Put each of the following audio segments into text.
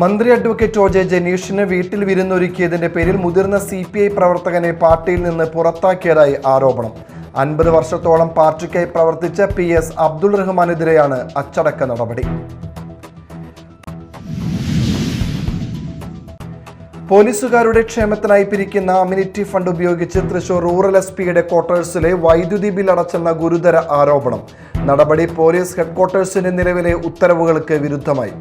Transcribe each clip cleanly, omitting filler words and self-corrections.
മന്ത്രി അഡ്വക്കേറ്റ് ഒ.ജെ. ജനീഷിന് വീട്ടിൽ വിരുന്നൊരുക്കിയതിന്റെ പേരിൽ മുതിർന്ന CPI പ്രവർത്തകനെ പാർട്ടിയിൽ നിന്ന് പുറത്താക്കിയതായി ആരോപണം. 50 വർഷത്തോളം പാർട്ടിക്കായി പ്രവർത്തിച്ച PS അബ്ദുൾ റഹ്മാനെതിരെയാണ് അച്ചടക്ക നടപടി. പോലീസുകാരുടെ ക്ഷേമത്തിനായി പിരിക്കുന്ന അമ്യൂണിറ്റി ഫണ്ട് ഉപയോഗിച്ച് തൃശൂർ റൂറൽ SP-യുടെ ക്വാർട്ടേഴ്സിലെ വൈദ്യുതി ബിൽ അടച്ചെന്ന ഗുരുതര ആരോപണം. നടപടി പോലീസ് ഹെഡ്ക്വാർട്ടേഴ്സിന്റെ നിലവിലെ ഉത്തരവുകൾക്ക് വിരുദ്ധമായി.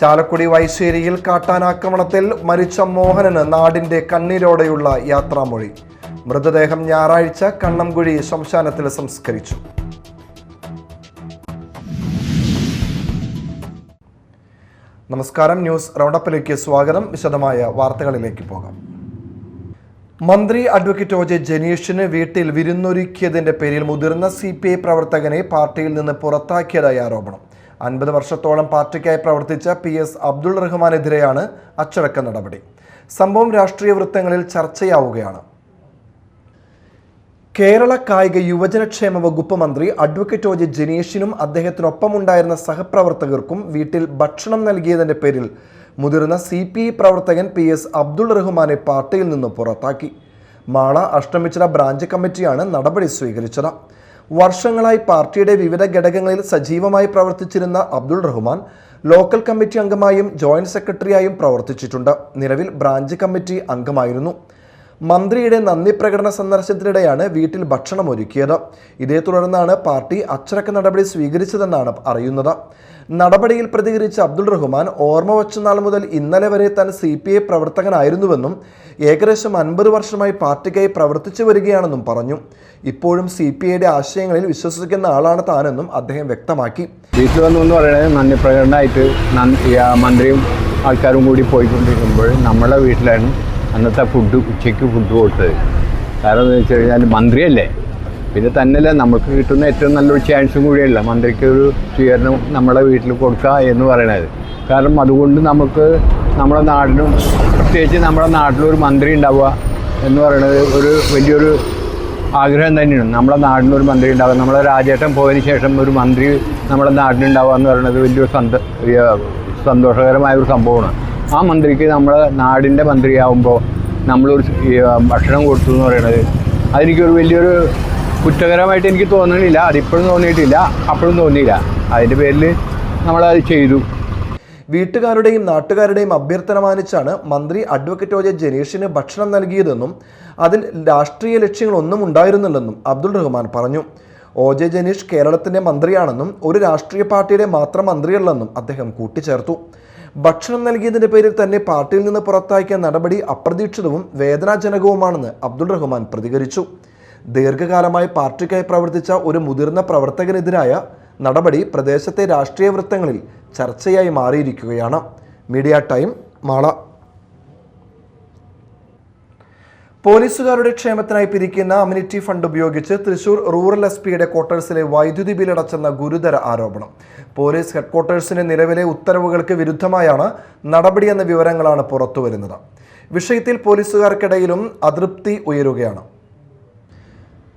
ചാലക്കുടി വൈശ്ശേരിയിൽ കാട്ടാനാക്രമണത്തിൽ മരിച്ച മോഹനന് നാടിന്റെ കണ്ണീരോടെയുള്ള യാത്രാമൊഴി. മൃതദേഹം ഞായറാഴ്ച കണ്ണംകുഴി ശ്മശാനത്തിൽ സംസ്കരിച്ചു. നമസ്കാരം, ന്യൂസ് റൗണ്ടപ്പിലേക്ക് സ്വാഗതം. വിശദമായ വാർത്തകളിലേക്ക് പോകാം. മന്ത്രി അഡ്വക്കേറ്റ് ഒ.ജെ. ജനീഷിന് വീട്ടിൽ വിരുന്നൊരുക്കിയതിന്റെ പേരിൽ മുതിർന്ന CPI പ്രവർത്തകനെ പാർട്ടിയിൽ നിന്ന് പുറത്താക്കിയതായി ആരോപണം. 50 വർഷത്തോളം പാർട്ടിക്കായി പ്രവർത്തിച്ച PS അബ്ദുൾ റഹ്മാനെതിരെയാണ് അച്ചടക്ക നടപടി. സംഭവം രാഷ്ട്രീയ വൃത്തങ്ങളിൽ ചർച്ചയാവുകയാണ്. കേരള കായിക യുവജനക്ഷേമ വകുപ്പ് മന്ത്രി അഡ്വക്കേറ്റ് ഒ.ജെ. ജനീഷിനും അദ്ദേഹത്തിനൊപ്പമുണ്ടായിരുന്ന സഹപ്രവർത്തകർക്കും വീട്ടിൽ ഭക്ഷണം നൽകിയതിന്റെ പേരിൽ മുതിർന്ന CPI പ്രവർത്തകൻ PS അബ്ദുൾ റഹ്മാനെ പാർട്ടിയിൽ നിന്ന് പുറത്താക്കി. മാള അഷ്ടമിച്ചിറ ബ്രാഞ്ച് കമ്മിറ്റിയാണ് നടപടി സ്വീകരിച്ചത്. വർഷങ്ങളായി പാർട്ടിയുടെ വിവിധ ഘടകങ്ങളിൽ സജീവമായി പ്രവർത്തിച്ചിരുന്ന അബ്ദുൾ റഹ്മാൻ ലോക്കൽ കമ്മിറ്റി അംഗമായും ജോയിന്റ് സെക്രട്ടറിയായും പ്രവർത്തിച്ചിട്ടുണ്ട്. നിലവിൽ ബ്രാഞ്ച് കമ്മിറ്റി അംഗമായിരുന്നു. മന്ത്രിയുടെ നന്ദി പ്രകടന സന്ദർശനത്തിനിടെയാണ് വീട്ടിൽ ഭക്ഷണം ഒരുക്കിയത്. ഇതേ തുടർന്നാണ് പാർട്ടി അച്ചടക്ക നടപടി സ്വീകരിച്ചതെന്നാണ് അറിയുന്നത്. നടപടിയിൽ പ്രതികരിച്ച അബ്ദുൾ റഹ്മാൻ ഓർമ്മ വച്ച നാൾ മുതൽ ഇന്നലെ വരെ താൻ CPI പ്രവർത്തകനായിരുന്നുവെന്നും ഏകദേശം 50 വർഷമായി പാർട്ടിക്കായി പ്രവർത്തിച്ചു വരികയാണെന്നും പറഞ്ഞു. ഇപ്പോഴും CPIയുടെ ആശയങ്ങളിൽ വിശ്വസിക്കുന്ന ആളാണ് താനെന്നും അദ്ദേഹം വ്യക്തമാക്കി. വീട്ടിൽ വന്നു എന്ന് പറയുന്നത് നന്ദി പ്രകടനമായിട്ട് മന്ത്രിയും ആൾക്കാരും കൂടി പോയിക്കൊണ്ടിരിക്കുമ്പോൾ നമ്മുടെ വീട്ടിലാണ് അന്നത്തെ ഉച്ചയ്ക്ക് ഫുഡ് കൊടുത്തത്. കാരണം എന്താ വെച്ച് കഴിഞ്ഞാൽ മന്ത്രിയല്ലേ, പിന്നെ തന്നെയല്ല നമുക്ക് കിട്ടുന്ന ഏറ്റവും നല്ലൊരു ചാൻസും കൂടിയല്ല മന്ത്രിക്ക് ഒരു സ്വീകരണം നമ്മുടെ വീട്ടിൽ കൊടുക്കുക എന്ന് പറയുന്നത്. കാരണം അതുകൊണ്ട് നമുക്ക് നമ്മുടെ നാടിനും പ്രത്യേകിച്ച് നമ്മുടെ നാട്ടിലൊരു മന്ത്രി ഉണ്ടാവുക എന്ന് പറയുന്നത് ഒരു വലിയൊരു ആഗ്രഹം തന്നെയാണ്. നമ്മുടെ നാടിനൊരു മന്ത്രി ഉണ്ടാവുക, നമ്മളെ രാജേട്ടൻ പോയതിന് ശേഷം ഒരു മന്ത്രി നമ്മുടെ നാട്ടിലുണ്ടാവുക എന്ന് പറയുന്നത് വലിയൊരു സന്തോഷകരമായ ഒരു സംഭവമാണ്. ആ മന്ത്രിക്ക് നമ്മുടെ നാടിൻ്റെ മന്ത്രിയാവുമ്പോൾ നമ്മളൊരു ഭക്ഷണം കൊടുത്തു എന്ന് പറയുന്നത് അതെനിക്കൊരു വലിയൊരു കുറ്റകരമായിട്ട് എനിക്ക് തോന്നുന്നില്ല. അതിപ്പോഴും തോന്നിയിട്ടില്ല, അപ്പോഴും തോന്നിയില്ല. അതിൻ്റെ പേരിൽ നമ്മളത് ചെയ്തു. വീട്ടുകാരുടെയും നാട്ടുകാരുടെയും അഭ്യർത്ഥന മാനിച്ചാണ് മന്ത്രി അഡ്വക്കേറ്റ് ഒ.ജെ. ജനീഷിന് ഭക്ഷണം നൽകിയതെന്നും അതിൽ രാഷ്ട്രീയ ലക്ഷ്യങ്ങളൊന്നും ഉണ്ടായിരുന്നില്ലെന്നും അബ്ദുൾ റഹ്മാൻ പറഞ്ഞു. ഒ.ജെ. ജനീഷ് കേരളത്തിൻ്റെ മന്ത്രിയാണെന്നും ഒരു രാഷ്ട്രീയ പാർട്ടിയുടെ മാത്രം മന്ത്രിയല്ലെന്നും അദ്ദേഹം കൂട്ടിച്ചേർത്തു. ഭക്ഷണം നൽകിയതിൻ്റെ പേരിൽ തന്നെ പാർട്ടിയിൽ നിന്ന് പുറത്താക്കിയ നടപടി അപ്രതീക്ഷിതവും വേദനാജനകവുമാണെന്ന് അബ്ദുൾ റഹ്മാൻ പ്രതികരിച്ചു. ദീർഘകാലമായി പാർട്ടിക്കായി പ്രവർത്തിച്ച ഒരു മുതിർന്ന പ്രവർത്തകനെതിരായ നടപടി പ്രദേശത്തെ രാഷ്ട്രീയ വൃത്തങ്ങളിൽ ചർച്ചയായി മാറിയിരിക്കുകയാണ്. Media time, Mala. പോലീസുകാരുടെ ക്ഷേമത്തിനായി പിരിക്കുന്ന അമ്യൂണിറ്റി ഫണ്ട് ഉപയോഗിച്ച് തൃശൂർ റൂറൽ SP-യുടെ ക്വാർട്ടേഴ്സിലെ വൈദ്യുതി ബിൽ അടച്ചെന്ന ഗുരുതര ആരോപണം. പോലീസ് ഹെഡ്ക്വാർട്ടേഴ്സിന്റെ നിലവിലെ ഉത്തരവുകൾക്ക് വിരുദ്ധമായാണ് നടപടിയെന്ന വിവരങ്ങളാണ് പുറത്തുവരുന്നത്. വിഷയത്തിൽ പോലീസുകാർക്കിടയിലും അതൃപ്തി ഉയരുകയാണ്.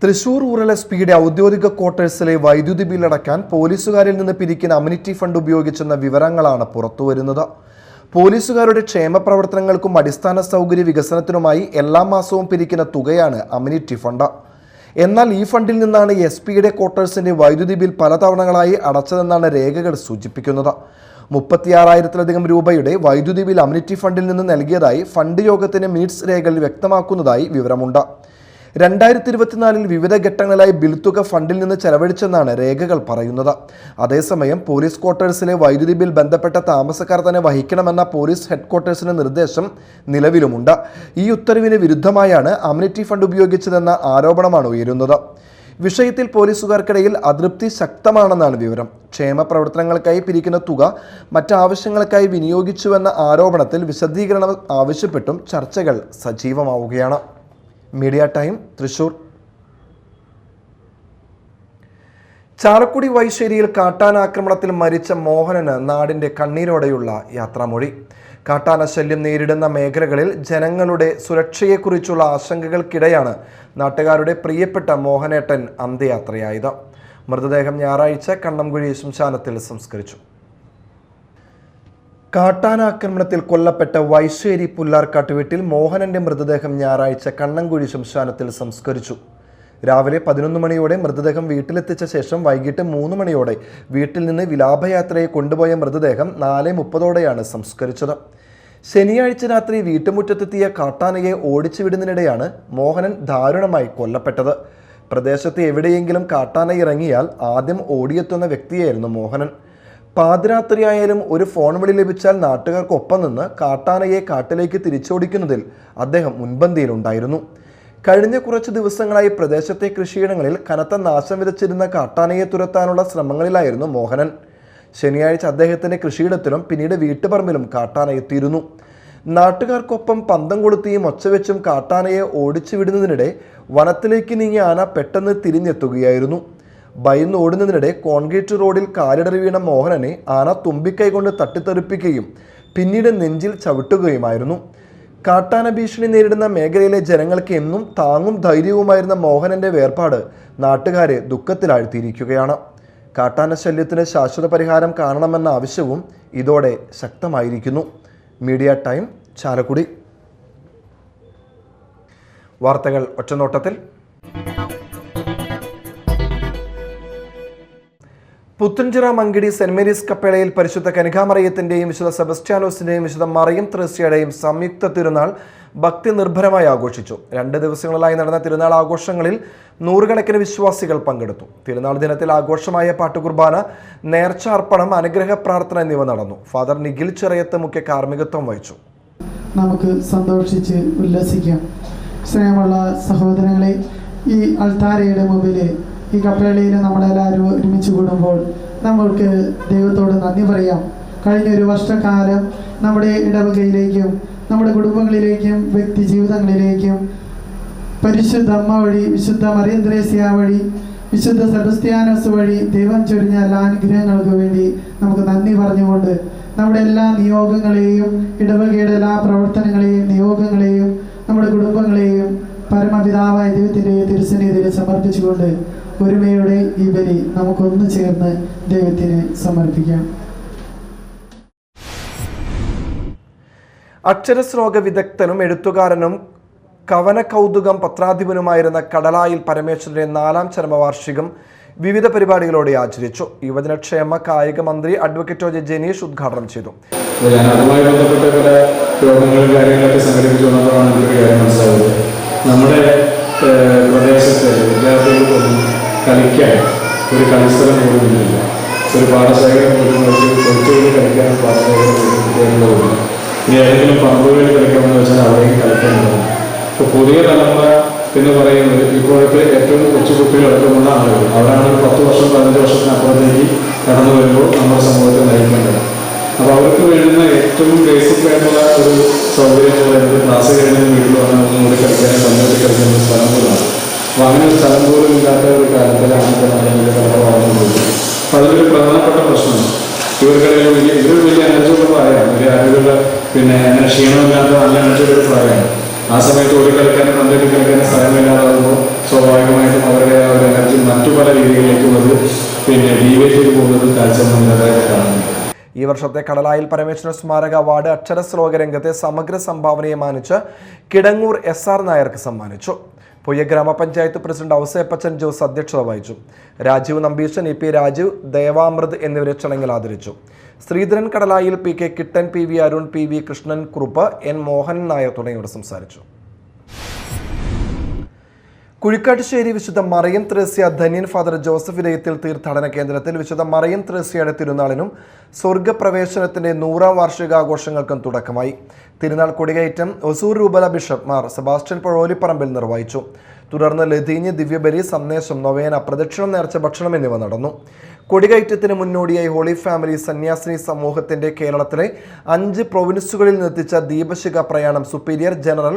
തൃശൂർ റൂറൽ SP-യുടെ ഔദ്യോഗിക ക്വാർട്ടേഴ്സിലെ വൈദ്യുതി ബിൽ അടയ്ക്കാൻ പോലീസുകാരിൽ നിന്ന് പിരിക്കുന്ന അമ്യൂണിറ്റി ഫണ്ട് ഉപയോഗിച്ചെന്ന വിവരങ്ങളാണ് പുറത്തുവരുന്നത്. പോലീസുകാരുടെ ക്ഷേമ പ്രവർത്തനങ്ങൾക്കും അടിസ്ഥാന സൗകര്യ വികസനത്തിനുമായി എല്ലാ മാസവും പിരിക്കുന്ന തുകയാണ് അമ്യൂണിറ്റി ഫണ്ട്. എന്നാൽ ഈ ഫണ്ടിൽ നിന്നാണ് SP-യുടെ ക്വാർട്ടേഴ്സിന്റെ വൈദ്യുതി ബിൽ പല തവണകളായി അടച്ചതെന്നാണ് രേഖകൾ സൂചിപ്പിക്കുന്നത്. 36,000-ലധികം രൂപയുടെ വൈദ്യുതി ബിൽ അമ്യൂണിറ്റി ഫണ്ടിൽ നിന്ന് നൽകിയതായി ഫണ്ട് യോഗത്തിന് മിനിറ്റ്സ് രേഖകൾ വ്യക്തമാക്കുന്നതായി വിവരമുണ്ട്. 2024 വിവിധ ഘട്ടങ്ങളിലായി ബിൽ തുക ഫണ്ടിൽ നിന്ന് ചെലവഴിച്ചെന്നാണ് രേഖകൾ പറയുന്നത്. അതേസമയം പോലീസ് ക്വാർട്ടേഴ്സിലെ വൈദ്യുതി ബിൽ ബന്ധപ്പെട്ട താമസക്കാർ തന്നെ വഹിക്കണമെന്ന പോലീസ് ഹെഡ്ക്വാർട്ടേഴ്സിന്റെ നിർദ്ദേശം നിലവിലുമുണ്ട്. ഈ ഉത്തരവിന് വിരുദ്ധമായാണ് അമ്യൂണിറ്റി ഫണ്ട് ഉപയോഗിച്ചതെന്ന ആരോപണമാണ് ഉയരുന്നത്. വിഷയത്തിൽ പോലീസുകാർക്കിടയിൽ അതൃപ്തി ശക്തമാണെന്നാണ് വിവരം. ക്ഷേമ പ്രവർത്തനങ്ങൾക്കായി പിരിക്കുന്ന തുക മറ്റാവശ്യങ്ങൾക്കായി വിനിയോഗിച്ചുവെന്ന ആരോപണത്തിൽ വിശദീകരണം ആവശ്യപ്പെട്ടും ചർച്ചകൾ സജീവമാവുകയാണ്. Media time, Thrissur. ചാലക്കുടി വൈശ്ശേരിയിൽ കാട്ടാനാക്രമണത്തിൽ മരിച്ച മോഹനന് നാടിന്റെ കണ്ണീരോടെയുള്ള യാത്രാമൊഴി. കാട്ടാന ശല്യം നേരിടുന്ന മേഖലകളിൽ ജനങ്ങളുടെ സുരക്ഷയെക്കുറിച്ചുള്ള ആശങ്കകൾക്കിടെയാണ് നാട്ടുകാരുടെ പ്രിയപ്പെട്ട മോഹനേട്ടൻ അന്ത്യയാത്രയായത്. മൃതദേഹം ഞായറാഴ്ച കണ്ണംകുഴി ശ്മശാനത്തിൽ സംസ്കരിച്ചു. കാട്ടാന ആക്രമണത്തിൽ കൊല്ലപ്പെട്ട വൈശ്ശേരി പുല്ലാർക്കാട്ട് വീട്ടിൽ മോഹനന്റെ മൃതദേഹം ഞായറാഴ്ച കണ്ണംകുഴി ശ്മശാനത്തിൽ സംസ്കരിച്ചു. രാവിലെ 11 മണിയോടെ മൃതദേഹം വീട്ടിലെത്തിച്ച ശേഷം വൈകിട്ട് 3 മണിയോടെ വീട്ടിൽ നിന്ന് വിലാപയാത്രയെ കൊണ്ടുപോയ മൃതദേഹം 4:30ഓടെയാണ് സംസ്കരിച്ചത്. ശനിയാഴ്ച രാത്രി വീട്ടുമുറ്റത്തെത്തിയ കാട്ടാനയെ ഓടിച്ചുവിടുന്നതിനിടെയാണ് മോഹനൻ ദാരുണമായി കൊല്ലപ്പെട്ടത്. പ്രദേശത്ത് എവിടെയെങ്കിലും കാട്ടാന ഇറങ്ങിയാൽ ആദ്യം ഓടിയെത്തുന്ന വ്യക്തിയായിരുന്നു മോഹനൻ. പാതിരാത്രിയായാലും ഒരു ഫോൺ വിളി ലഭിച്ചാൽ നാട്ടുകാർക്കൊപ്പം നിന്ന് കാട്ടാനയെ കാട്ടിലേക്ക് തിരിച്ചോടിക്കുന്നതിൽ അദ്ദേഹം മുൻപന്തിയിലുണ്ടായിരുന്നു. കഴിഞ്ഞ കുറച്ച് ദിവസങ്ങളായി പ്രദേശത്തെ കൃഷിയിടങ്ങളിൽ കനത്ത നാശം വിതച്ചിരുന്ന കാട്ടാനയെ തുരത്താനുള്ള ശ്രമങ്ങളിലായിരുന്നു മോഹനൻ. ശനിയാഴ്ച അദ്ദേഹത്തിന്റെ കൃഷിയിടത്തിലും പിന്നീട് വീട്ടുപറമ്പിലും കാട്ടാന എത്തിയിരുന്നു. നാട്ടുകാർക്കൊപ്പം പന്തം കൊളുത്തിയും ഒച്ചവെച്ചും കാട്ടാനയെ ഓടിച്ചു വിടുന്നതിനിടെ വനത്തിലേക്ക് നീങ്ങിയ ആന പെട്ടെന്ന് തിരിഞ്ഞെത്തുകയായിരുന്നു. ഭയന്ന് ഓടുന്നതിനിടെ കോൺക്രീറ്റ് റോഡിൽ കാലിടറി വീണ മോഹനനെ ആന തുമ്പിക്കൈ കൊണ്ട് തട്ടിത്തെറിപ്പിക്കുകയും പിന്നീട് നെഞ്ചിൽ ചവിട്ടുകയുമായിരുന്നു. കാട്ടാന ഭീഷണി നേരിടുന്ന മേഖലയിലെ ജനങ്ങൾക്ക് എന്നും താങ്ങും ധൈര്യവുമായിരുന്ന മോഹനന്റെ വേർപാട് നാട്ടുകാരെ ദുഃഖത്തിലാഴ്ത്തിയിരിക്കുകയാണ്. കാട്ടാന ശല്യത്തിന് ശാശ്വത പരിഹാരം കാണണമെന്ന ആവശ്യവും ഇതോടെ ശക്തമായിരിക്കുന്നു. Media time, Chalakudy. വാർത്തകൾ ഒറ്റനോട്ടത്തിൽ. പുത്തൻചിറ മങ്കിടി സെന്റ് മേരീസ് കപ്പേളയിൽ പരിശുദ്ധ കനികാമറിയത്തിന്റെയും വിശുദ്ധ സെബസ്റ്റ്യാനോസിന്റെയും വിശുദ്ധ മറിയം ത്രേസ്യയുടെയും സംയുക്ത തിരുനാൾ ഭക്തി നിർഭരമായി ആഘോഷിച്ചു. 2 ദിവസങ്ങളിലായി നടന്ന തിരുനാൾ ആഘോഷങ്ങളിൽ നൂറുകണക്കിന് വിശ്വാസികൾ പങ്കെടുത്തു. തിരുനാൾ ദിനത്തിൽ ആഘോഷമായ പാട്ടുകുർബാന, നേർച്ച അർപ്പണം, അനുഗ്രഹ പ്രാർത്ഥന എന്നിവ നടന്നു. ഫാദർ നിഖിൽ ചിറയത്ത് മുഖ്യ കാർമ്മികത്വം വഹിച്ചു. നമുക്ക് സന്തോഷിച്ച് ഉല്ലസിക്കാം. സ്നേഹമുള്ള സഹോദരങ്ങളെ, ഈ അൾത്താരയുടെ മുമ്പിൽ ഈ കപ്പേളയിൽ നമ്മളെല്ലാവരും ഒരുമിച്ച് കൂടുമ്പോൾ നമ്മൾക്ക് ദൈവത്തോട് നന്ദി പറയാം. കഴിഞ്ഞൊരു വർഷക്കാലം നമ്മുടെ ഇടവകയിലേക്കും നമ്മുടെ കുടുംബങ്ങളിലേക്കും വ്യക്തി ജീവിതങ്ങളിലേക്കും പരിശുദ്ധ അമ്മ വഴി, വിശുദ്ധ മറിയം ത്രേസ്യ വഴി, വിശുദ്ധ സെബസ്ത്യാനോസ് വഴി ദൈവം ചൊരിഞ്ഞ എല്ലാ അനുഗ്രഹങ്ങൾക്ക് വേണ്ടി നമുക്ക് നന്ദി പറഞ്ഞുകൊണ്ട് നമ്മുടെ എല്ലാ നിയോഗങ്ങളെയും, ഇടവകയുടെ എല്ലാ പ്രവർത്തനങ്ങളെയും നിയോഗങ്ങളെയും നമ്മുടെ കുടുംബങ്ങളെയും പരമപിതാവായ ദൈവത്തിൻ്റെ തിരുസന്നിധിയിൽ സമർപ്പിച്ചുകൊണ്ട് ഒരുമയുടെ ഈ ബലി നമുക്കൊന്നു ചേർന്ന് ദൈവത്തിന് സമർപ്പിക്കാം. അക്ഷരശ്ലോക വിദഗ്ധനും എഴുത്തുകാരനും കവന കൗതുകം പത്രാധിപനുമായിരുന്ന കടലായിൽ പരമേശ്വരന്റെ 4ാം ചരമവാർഷികം വിവിധ പരിപാടികളോടെ ആചരിച്ചു. യുവജനക്ഷേമ കായിക മന്ത്രി അഡ്വക്കേറ്റ് ഒ. ജനീഷ് ഉദ്ഘാടനം ചെയ്തു. അതുമായി ബന്ധപ്പെട്ട പല യോഗങ്ങളും കാര്യങ്ങളൊക്കെ സംഘടിപ്പിച്ചു വന്നപ്പോഴാണ് എനിക്കൊരു കാര്യം മനസ്സിലായത്. നമ്മുടെ പ്രദേശത്തെ വിദ്യാർത്ഥികൾക്കൊന്നും കളിക്കാൻ ഒരു കളിസ്ഥലം പോലും ഇല്ല. ഒരു പാഠശാല പോലും കൊച്ചുകളിൽ കളിക്കാൻ പാഠശാല കുട്ടികളുമില്ല. ഇനി ഏതെങ്കിലും പറമ്പുകളിൽ കളിക്കാമെന്ന് വെച്ചാൽ അവിടേക്ക് കളിക്കാനുണ്ടാവും. ഇപ്പോൾ പുതിയ തലമുറ എന്ന് പറയുന്നത് ഇപ്പോഴത്തെ ഏറ്റവും കൊച്ചു കുട്ടികളടക്കമുള്ള ആളുകൾ, അവരാണ് 10 വർഷം 15 വർഷത്തിനപ്പുറത്തേക്ക് കടന്നു വരുമ്പോൾ നമ്മുടെ സമൂഹത്തെ നയിക്കേണ്ടത്. അപ്പോൾ അവർക്ക് വേണ്ടുന്ന ഏറ്റവും ബേസിക് ആയിട്ടുള്ള ഒരു സൗകര്യം എന്ന് പറയുന്നത് ക്ലാസ് കഴിഞ്ഞ് വീട്ടിൽ വന്ന് ഒന്നുകൂടി കളിക്കാനും സമയത്ത് കളിക്കുന്ന സ്ഥലം പോലാണ്. അപ്പോൾ അങ്ങനെ ഒരു സ്ഥലം പോലും ഇല്ലാത്ത ഒരു കാലത്തിലാണ് നമ്മുടെ തലമുറ വളർന്നുള്ളത്. അപ്പോൾ അതിലൊരു പ്രധാനപ്പെട്ട പ്രശ്നം ഇവർക്കിടയിൽ വലിയ എനർജിയുള്ള പ്രായമാണ്. വലിയ ആരോഗ്യമുള്ള അങ്ങനെ ക്ഷീണമില്ലാത്ത നല്ല എനർജിയുള്ള പ്രായമാണ്. ആ സമയത്ത് ഓടിക്കളിക്കാനും പന്തേക്ക് കളിക്കാനും സ്ഥലമില്ലാതാകുമ്പോൾ സ്വാഭാവികമായിട്ടും അവരുടെ ആ ഒരു എനർജി മറ്റു പല രീതികളിലേക്കും അത് ഡീവേറ്റ് ചെയ്ത് പോകുന്നത് കാഴ്ചപ്പാടായിട്ട് കാണുന്നുണ്ട്. ഈ വർഷത്തെ കടലായിൽ പരമേശ്വര സ്മാരക അവാർഡ് അക്ഷരശ്ലോക രംഗത്തെ സമഗ്ര സംഭാവനയെ മാനിച്ച് കിടങ്ങൂർ SR നായർക്ക് സമ്മാനിച്ചു. പൊയ്യ ഗ്രാമപഞ്ചായത്ത് പ്രസിഡന്റ് ഔസേപ്പച്ചൻ ജോസ് അധ്യക്ഷത വഹിച്ചു. രാജീവ് നമ്പീശൻ, EP രാജീവ്, ദേവാമൃത് എന്നിവരെ ചടങ്ങിൽ ആദരിച്ചു. ശ്രീധരൻ കടലായിൽ, PK കിട്ടൻ, PV Arun, PV Krishnan Kurup, N Mohanan Nair തുടങ്ങിയവർ സംസാരിച്ചു. കുഴിക്കാട്ടുശ്ശേരി വിശുദ്ധ മറിയം ത്രേസ്യ ധന്യൻ ഫാദർ ജോസഫ് ഇടയത്തിൽ തീർത്ഥാടന കേന്ദ്രത്തിൽ വിശുദ്ധ മറിയം ത്രേസ്യയുടെ തിരുനാളിനും സ്വർഗപ്രവേശനത്തിന്റെ 100ാം വാർഷികാഘോഷങ്ങൾക്കും തുടക്കമായി. തിരുനാൾ കൊടികയറ്റം ഒസൂർ രൂപത ബിഷപ്പ് മാർ സെബാസ്റ്റ്യൻ പഴോലിപ്പറമ്പിൽ നിർവഹിച്ചു. തുടർന്ന് ലതീഞ്ഞ്, ദിവ്യബലി, സന്ദേശം, നൊവേന, പ്രദക്ഷിണം, നേർച്ച ഭക്ഷണം എന്നിവ നടന്നു. കൊടികയറ്റത്തിന് മുന്നോടിയായി ഹോളി ഫാമിലി സന്യാസിനി സമൂഹത്തിന്റെ കേരളത്തിലെ 5 പ്രൊവിൻസുകളിൽ നിന്നെത്തിച്ച ദീപശിഖ പ്രയാണം സുപ്പീരിയർ ജനറൽ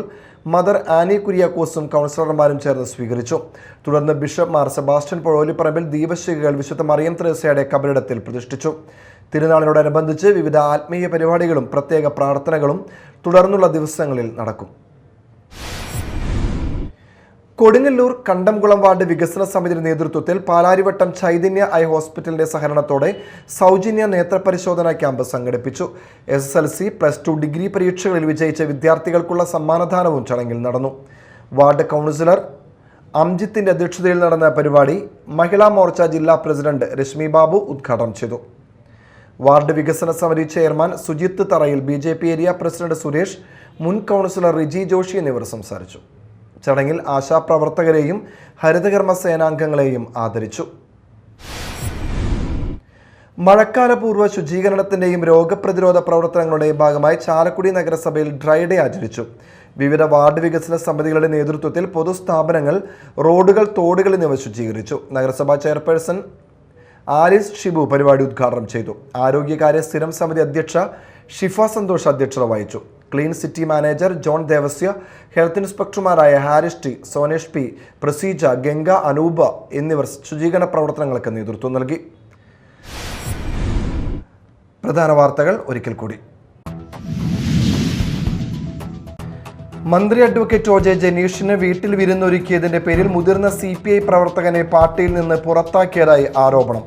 മദർ ആനി കുര്യാക്കോസും കൗൺസിലർമാരും ചേർന്ന് സ്വീകരിച്ചു. തുടർന്ന് ബിഷപ്പ് മാർ സെബാസ്റ്റ്യൻ പഴോലിപ്പറമ്പിൽ ദീപശിഖകൾ വിശുദ്ധ മറിയം ത്രേസ്യയുടെ കബറിടത്തിൽ പ്രതിഷ്ഠിച്ചു. തിരുനാളിനോടനുബന്ധിച്ച് വിവിധ ആത്മീയ പരിപാടികളും പ്രത്യേക പ്രാർത്ഥനകളും തുടർന്നുള്ള ദിവസങ്ങളിൽ നടക്കും. കൊടുങ്ങല്ലൂർ കണ്ടംകുളം വാർഡ് വികസന സമിതിയുടെ നേതൃത്വത്തിൽ പാലാരിവട്ടം ചൈതന്യ ഐ ഹോസ്പിറ്റലിന്റെ സഹകരണത്തോടെ സൗജന്യ നേത്രപരിശോധനാ ക്യാമ്പ് സംഘടിപ്പിച്ചു. SSLC, +2 ഡിഗ്രി പരീക്ഷകളിൽ വിജയിച്ച വിദ്യാർത്ഥികൾക്കുള്ള സമ്മാനദാനവും ചടങ്ങിൽ നടന്നു. വാർഡ് കൗൺസിലർ അംജിത്തിന്റെ അധ്യക്ഷതയിൽ നടന്ന പരിപാടി മഹിളാ മോർച്ച ജില്ലാ പ്രസിഡന്റ് രശ്മി ബാബു ഉദ്ഘാടനം ചെയ്തു. വാർഡ് വികസന സമിതി ചെയർമാൻ സുജിത്ത് തറയിൽ, BJP ഏരിയ പ്രസിഡന്റ് സുരേഷ്, മുൻ കൗൺസിലർ റിജി ജോഷി എന്നിവർ സംസാരിച്ചു. ചടങ്ങിൽ ആശാപ്രവർത്തകരെയും ഹരിതകർമ്മ സേനാംഗങ്ങളെയും ആദരിച്ചു. മഴക്കാലപൂർവ്വ ശുചീകരണത്തിന്റെയും രോഗപ്രതിരോധ പ്രവർത്തനങ്ങളുടെയും ഭാഗമായി ചാലക്കുടി നഗരസഭയിൽ ഡ്രൈ ഡേ ആചരിച്ചു. വിവിധ വാർഡ് വികസന സമിതികളുടെ നേതൃത്വത്തിൽ പൊതുസ്ഥാപനങ്ങൾ, റോഡുകൾ, തോടുകൾ എന്നിവ ശുചീകരിച്ചു. നഗരസഭാ ചെയർപേഴ്സൺ ആലിസ് ഷിബു പരിപാടി ഉദ്ഘാടനം ചെയ്തു. ആരോഗ്യകാര്യ സ്ഥിരം സമിതി അധ്യക്ഷ ഷിഫ സന്തോഷ് അധ്യക്ഷത വഹിച്ചു. Clean city manager John Devasya, health ഇൻസ്പെക്ടർമാരായ ഹാരിസ് ടി, സോനേഷ് പി, പ്രസീജ, ഗംഗ, അനൂപ എന്നിവർ ശുചീകരണ പ്രവർത്തനങ്ങൾക്ക് നേതൃത്വം നൽകി. പ്രധാന വാർത്തകൾ ഒരിക്കൽ കൂടി. മന്ത്രി അഡ്വക്കേറ്റ് OJ ജനീഷിന് വീട്ടിൽ വിരുന്നൊരുക്കിയതിന്റെ പേരിൽ മുതിർന്ന CPI പ്രവർത്തകനെ പാർട്ടിയിൽ നിന്ന് പുറത്താക്കിയതായി ആരോപണം.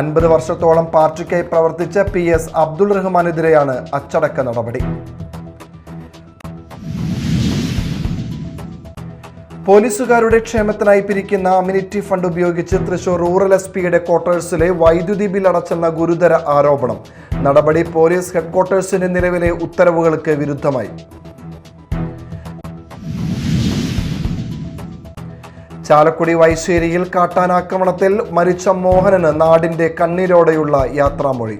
50 വർഷത്തോളം പാർട്ടിക്കായി പ്രവർത്തിച്ച PS അബ്ദുൾ റഹ്മാനെതിരെയാണ് അച്ചടക്ക നടപടി. പോലീസുകാരുടെ ക്ഷേമത്തിനായി പിരിക്കുന്ന അമ്യൂണിറ്റി ഫണ്ട് ഉപയോഗിച്ച് തൃശൂർ റൂറൽ SP-യുടെ ക്വാർട്ടേഴ്സിലെ വൈദ്യുതി ബിൽ അടച്ചെന്ന ഗുരുതര ആരോപണം. നടപടി പോലീസ് ഹെഡ്ക്വാർട്ടേഴ്സിന്റെ നിലവിലെ ഉത്തരവുകൾക്ക് വിരുദ്ധമായി. ചാലക്കുടി വൈശ്ശേരിയിൽ കാട്ടാനാക്രമണത്തിൽ മരിച്ച മോഹനന് നാടിന്റെ കണ്ണീരോടെയുള്ള യാത്രാമൊഴി.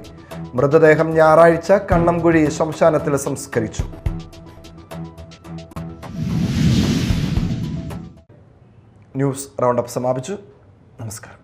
മൃതദേഹം ഞായറാഴ്ച കണ്ണംകുഴി ശ്മശാനത്തിൽ സംസ്കരിച്ചു. ന്യൂസ് റൗണ്ടപ്പ് സമാപിച്ചു. നമസ്കാരം.